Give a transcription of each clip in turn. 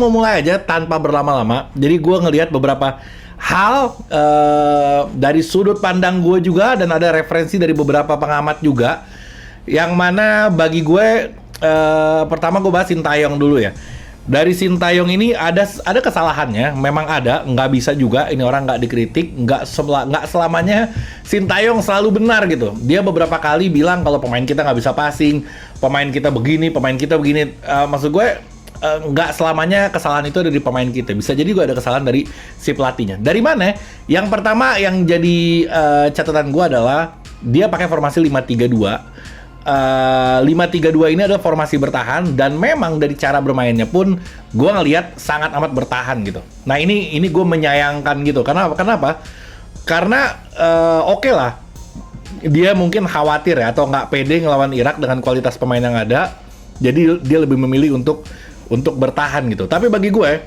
mau mulai aja tanpa berlama-lama. Jadi gue ngelihat beberapa hal dari sudut pandang gue juga, dan ada referensi dari beberapa pengamat juga. Yang mana bagi gue, pertama gue bahas Sintayong dulu ya. Dari Sintayong ini ada kesalahannya, memang ada, nggak bisa juga ini orang nggak dikritik, nggak selamanya Sintayong selalu benar gitu. Dia beberapa kali bilang kalau pemain kita nggak bisa passing, pemain kita begini. Maksud gue nggak selamanya kesalahan itu ada di pemain kita, bisa jadi juga ada kesalahan dari si pelatihnya. Dari mana? Yang pertama yang jadi catatan gue adalah dia pakai formasi 5-3-2. 5-3-2 ini adalah formasi bertahan, dan memang dari cara bermainnya pun gue ngelihat sangat amat bertahan gitu. Nah ini gue menyayangkan gitu. Kenapa? Karena oke lah, dia mungkin khawatir ya, atau nggak pede ngelawan Irak dengan kualitas pemain yang ada, jadi dia lebih memilih untuk bertahan gitu. Tapi bagi gue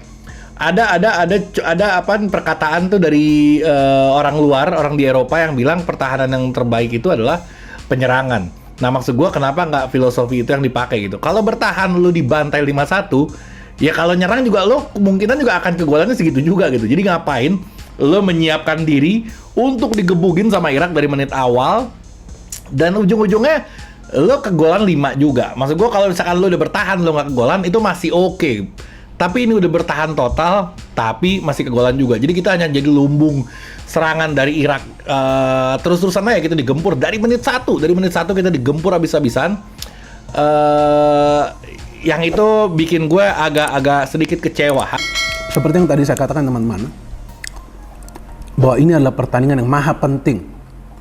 ada perkataan tuh dari orang luar, orang di Eropa yang bilang pertahanan yang terbaik itu adalah penyerangan. Nah maksud gue kenapa nggak filosofi itu yang dipakai gitu. Kalau bertahan lu dibantai 5-1, ya kalau nyerang juga lu kemungkinan juga akan kegolannya segitu juga gitu. Jadi ngapain lu menyiapkan diri untuk digebugin sama Irak dari menit awal, dan ujung-ujungnya lu kegolan 5 juga. Maksud gue kalau misalkan lu udah bertahan lu nggak kegolan itu masih oke. Tapi ini udah bertahan total, tapi masih kegolan juga. Jadi kita hanya jadi lumbung serangan dari Irak. Terus-terusan aja kita digempur dari menit 1. Dari menit 1 kita digempur habis-habisan. Yang itu bikin gue agak sedikit kecewa. Seperti yang tadi saya katakan teman-teman, bahwa ini adalah pertandingan yang maha penting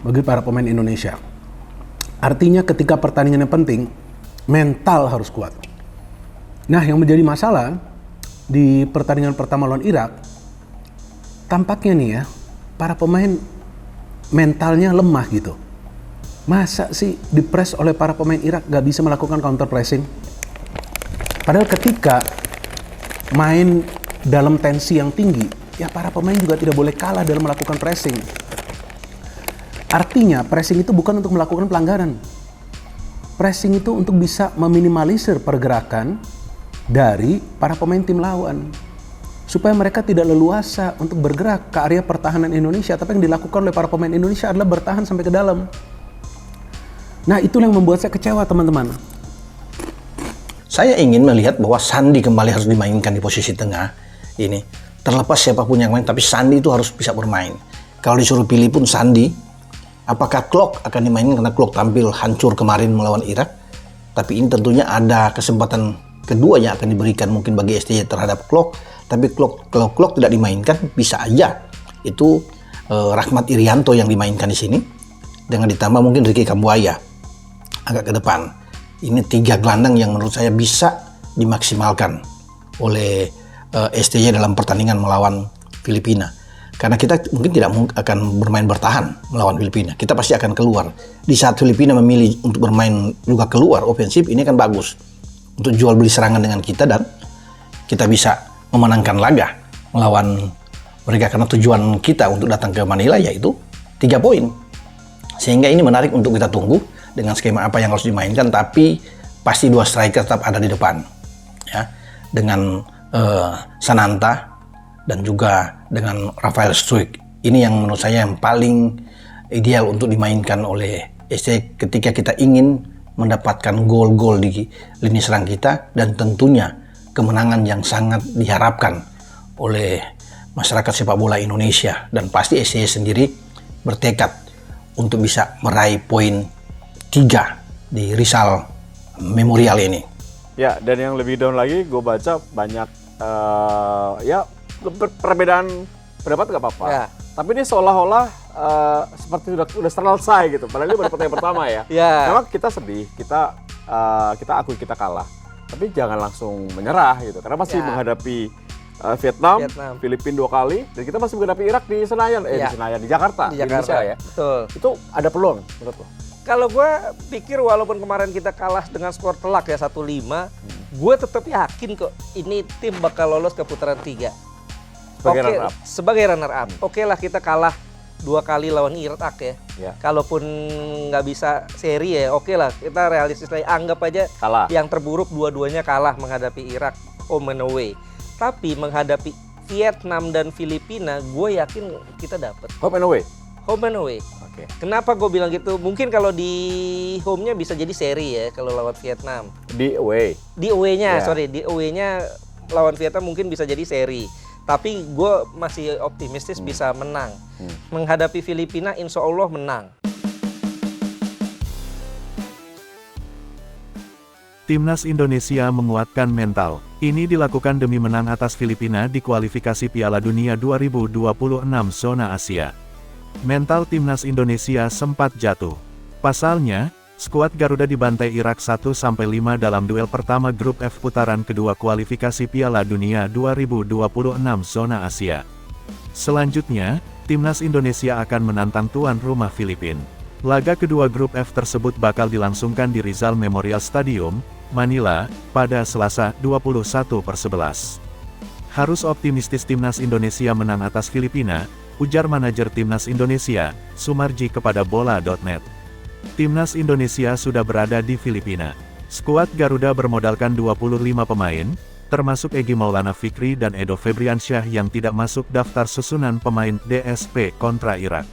bagi para pemain Indonesia. Artinya ketika pertandingannya penting, mental harus kuat. Nah yang menjadi masalah di pertandingan pertama lawan Irak, tampaknya nih ya, para pemain mentalnya lemah gitu. Masa sih dipres oleh para pemain Irak gak bisa melakukan counter pressing? Padahal ketika main dalam tensi yang tinggi, ya para pemain juga tidak boleh kalah dalam melakukan pressing. Artinya pressing itu bukan untuk melakukan pelanggaran. Pressing itu untuk bisa meminimalisir pergerakan dari para pemain tim lawan, supaya mereka tidak leluasa untuk bergerak ke area pertahanan Indonesia. Tapi yang dilakukan oleh para pemain Indonesia adalah bertahan sampai ke dalam. Nah itulah yang membuat saya kecewa teman-teman. Saya ingin melihat bahwa Sandi kembali harus dimainkan di posisi tengah ini. Terlepas siapapun yang main, tapi Sandi itu harus bisa bermain. Kalau disuruh pilih pun Sandi. Apakah Klok akan dimainkan karena Klok tampil hancur kemarin melawan Irak? Tapi ini tentunya ada kesempatan kedua yang akan diberikan mungkin bagi STY terhadap Klok. Tapi kalau Klok tidak dimainkan, bisa aja itu Rahmat Irianto yang dimainkan di sini, dengan ditambah mungkin Ricky Kambuaya agak ke depan. Ini 3 gelandang yang menurut saya bisa dimaksimalkan oleh STY dalam pertandingan melawan Filipina. Karena kita mungkin tidak akan bermain bertahan melawan Filipina. Kita pasti akan keluar. Di saat Filipina memilih untuk bermain juga keluar ofensif, ini kan bagus untuk jual beli serangan dengan kita, dan kita bisa memenangkan laga melawan mereka, karena tujuan kita untuk datang ke Manila yaitu 3 poin. Sehingga ini menarik untuk kita tunggu dengan skema apa yang harus dimainkan, tapi pasti 2 striker tetap ada di depan ya, dengan Sananta dan juga dengan Rafael Struijk. Ini yang menurut saya yang paling ideal untuk dimainkan oleh SC ketika kita ingin mendapatkan gol-gol di lini serang kita, dan tentunya kemenangan yang sangat diharapkan oleh masyarakat sepak bola Indonesia. Dan pasti SC sendiri bertekad untuk bisa meraih poin 3 di Rizal Memorial ini. Ya, dan yang lebih down lagi, gue baca banyak perbedaan pendapat nggak apa-apa. Ya. Tapi ini seolah-olah seperti sudah selesai gitu. Padahal ini baru pertandingan pertama ya. Ya. Memang kita sedih, kita akui kita kalah. Tapi jangan langsung menyerah gitu. Karena masih menghadapi Vietnam, Filipina 2 kali, dan kita masih menghadapi Irak di Senayan, di Jakarta, di Indonesia ya. Betul. Itu ada peluang menurut lo? Kalau gue pikir walaupun kemarin kita kalah dengan skor telak ya 1-5, gue tetap yakin kok ini tim bakal lolos ke putaran 3. Sebagai runner up. Oke lah kita kalah 2 kali lawan Irak ya. Kalaupun nggak bisa seri ya, oke lah kita realistis lagi. Anggap aja kalah. Yang terburuk dua-duanya kalah menghadapi Irak home and away. Tapi menghadapi Vietnam dan Filipina, gue yakin kita dapat. Home and away. Home and away. Oke. Kenapa gue bilang gitu? Mungkin kalau di home-nya bisa jadi seri ya kalau lawan Vietnam. Di away. Di away-nya, Ya. di away-nya lawan Vietnam mungkin bisa jadi seri. Tapi gue masih optimistis bisa menang. Menghadapi Filipina, insya Allah menang. Timnas Indonesia menguatkan mental. Ini dilakukan demi menang atas Filipina di kualifikasi Piala Dunia 2026 zona Asia. Mental Timnas Indonesia sempat jatuh. Pasalnya, skuad Garuda dibantai Irak 1-5 dalam duel pertama grup F putaran kedua kualifikasi Piala Dunia 2026 zona Asia. Selanjutnya, Timnas Indonesia akan menantang tuan rumah Filipina. Laga kedua grup F tersebut bakal dilangsungkan di Rizal Memorial Stadium, Manila, pada Selasa 21/11. Harus optimistis Timnas Indonesia menang atas Filipina, ujar manajer Timnas Indonesia, Sumarji kepada bola.net. Timnas Indonesia sudah berada di Filipina. Skuad Garuda bermodalkan 25 pemain, termasuk Egy Maulana Fikri dan Edo Febriansyah yang tidak masuk daftar susunan pemain DSP kontra Irak.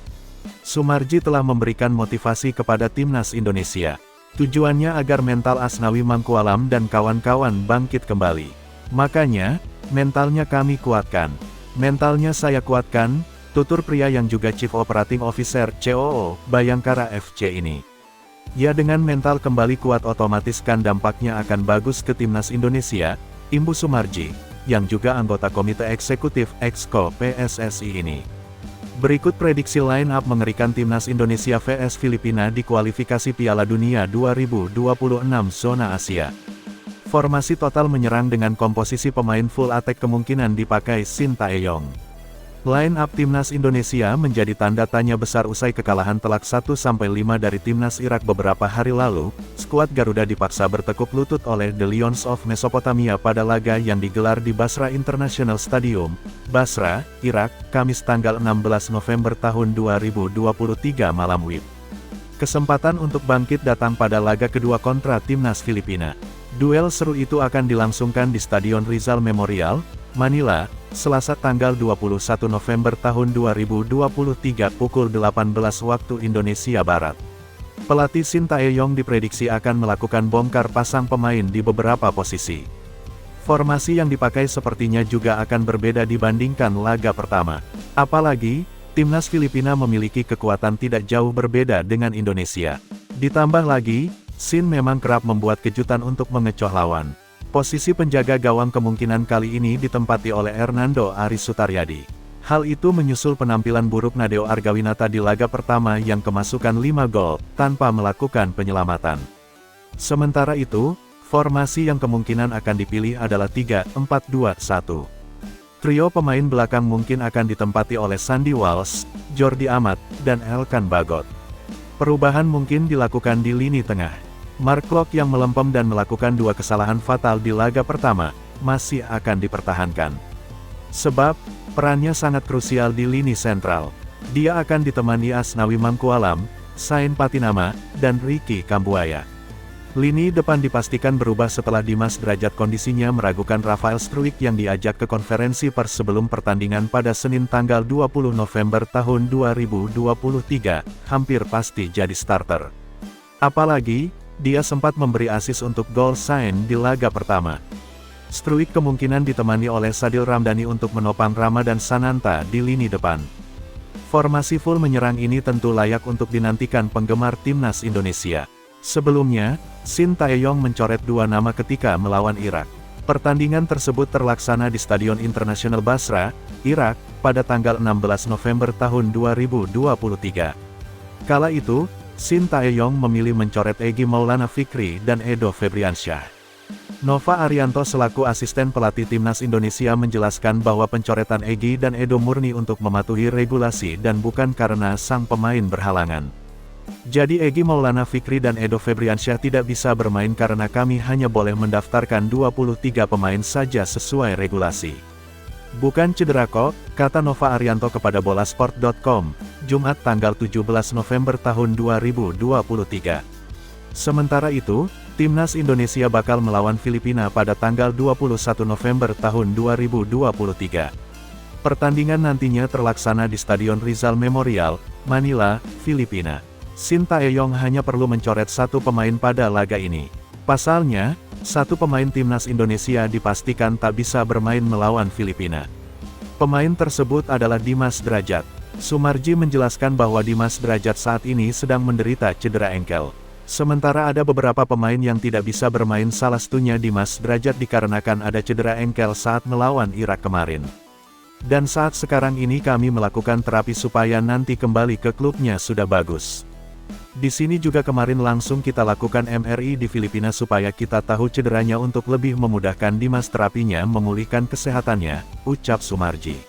Sumarji telah memberikan motivasi kepada Timnas Indonesia. Tujuannya agar mental Asnawi Mangkualam dan kawan-kawan bangkit kembali. Makanya, mentalnya kami kuatkan. Mentalnya saya kuatkan, tutur pria yang juga Chief Operating Officer COO Bayangkara FC ini. Ya, dengan mental kembali kuat otomatis kan dampaknya akan bagus ke Timnas Indonesia, imbu Sumarji, yang juga anggota Komite Eksekutif Exco PSSI ini. Berikut prediksi line up mengerikan Timnas Indonesia vs Filipina di kualifikasi Piala Dunia 2026 zona Asia. Formasi total menyerang dengan komposisi pemain full attack kemungkinan dipakai Shin Tae-yong. Line up Timnas Indonesia menjadi tanda tanya besar usai kekalahan telak 1-5 dari Timnas Irak beberapa hari lalu. Skuad Garuda dipaksa bertekuk lutut oleh The Lions of Mesopotamia pada laga yang digelar di Basra International Stadium, Basra, Irak, Kamis tanggal 16 November tahun 2023 malam WIB. Kesempatan untuk bangkit datang pada laga kedua kontra Timnas Filipina. Duel seru itu akan dilangsungkan di Stadion Rizal Memorial, Manila, Selasa tanggal 21 November tahun 2023 pukul 18 waktu Indonesia Barat. Pelatih Shin Tae-yong diprediksi akan melakukan bongkar pasang pemain di beberapa posisi. Formasi yang dipakai sepertinya juga akan berbeda dibandingkan laga pertama. Apalagi, Timnas Filipina memiliki kekuatan tidak jauh berbeda dengan Indonesia. Ditambah lagi, Shin memang kerap membuat kejutan untuk mengecoh lawan. Posisi penjaga gawang kemungkinan kali ini ditempati oleh Hernando Aris Sutaryadi. Hal itu menyusul penampilan buruk Nadeo Argawinata di laga pertama yang kemasukan 5 gol, tanpa melakukan penyelamatan. Sementara itu, formasi yang kemungkinan akan dipilih adalah 3-4-2-1. Trio pemain belakang mungkin akan ditempati oleh Sandy Walsh, Jordi Amat, dan Elkan Bagot. Perubahan mungkin dilakukan di lini tengah. Mark Klok yang melempem dan melakukan 2 kesalahan fatal di laga pertama, masih akan dipertahankan. Sebab, perannya sangat krusial di lini sentral. Dia akan ditemani Asnawi Mangkualam, Sain Patinama, dan Ricky Kambuaya. Lini depan dipastikan berubah setelah Dimas Derajat kondisinya meragukan Rafael Struijk yang diajak ke konferensi pers sebelum pertandingan pada Senin tanggal 20 November tahun 2023, hampir pasti jadi starter. Apalagi, dia sempat memberi asis untuk gol Sain di laga pertama. Struijk kemungkinan ditemani oleh Sadil Ramdhani untuk menopang Rama dan Sananta di lini depan. Formasi full menyerang ini tentu layak untuk dinantikan penggemar Timnas Indonesia. Sebelumnya, Shin Tae-yong mencoret 2 nama ketika melawan Irak. Pertandingan tersebut terlaksana di Stadion Internasional Basra, Irak, pada tanggal 16 November tahun 2023. Kala itu, Shin Tae-yong memilih mencoret Egy Maulana Fikri dan Edo Febriansyah. Nova Arianto selaku asisten pelatih Timnas Indonesia menjelaskan bahwa pencoretan Egy dan Edo murni untuk mematuhi regulasi dan bukan karena sang pemain berhalangan. Jadi Egy Maulana Fikri dan Edo Febriansyah tidak bisa bermain karena kami hanya boleh mendaftarkan 23 pemain saja sesuai regulasi. Bukan cedera kok, kata Nova Arianto kepada bolasport.com, Jumat tanggal 17 November tahun 2023. Sementara itu, Timnas Indonesia bakal melawan Filipina pada tanggal 21 November tahun 2023. Pertandingan nantinya terlaksana di Stadion Rizal Memorial, Manila, Filipina. Sintayong hanya perlu mencoret satu pemain pada laga ini. Pasalnya, satu pemain Timnas Indonesia dipastikan tak bisa bermain melawan Filipina. Pemain tersebut adalah Dimas Drajat. Sumarji menjelaskan bahwa Dimas Drajat saat ini sedang menderita cedera engkel. Sementara ada beberapa pemain yang tidak bisa bermain, salah satunya Dimas Drajat dikarenakan ada cedera engkel saat melawan Irak kemarin. Dan saat sekarang ini kami melakukan terapi supaya nanti kembali ke klubnya sudah bagus. Di sini juga kemarin langsung kita lakukan MRI di Filipina supaya kita tahu cederanya untuk lebih memudahkan Dimas terapinya memulihkan kesehatannya, ucap Sumarji.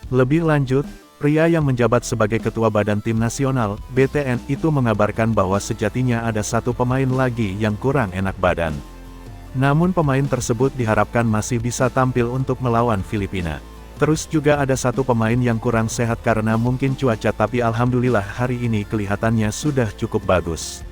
Lebih lanjut, pria yang menjabat sebagai Ketua Badan Tim Nasional, BTN, itu mengabarkan bahwa sejatinya ada satu pemain lagi yang kurang enak badan. Namun pemain tersebut diharapkan masih bisa tampil untuk melawan Filipina. Terus juga ada satu pemain yang kurang sehat karena mungkin cuaca, tapi alhamdulillah hari ini kelihatannya sudah cukup bagus.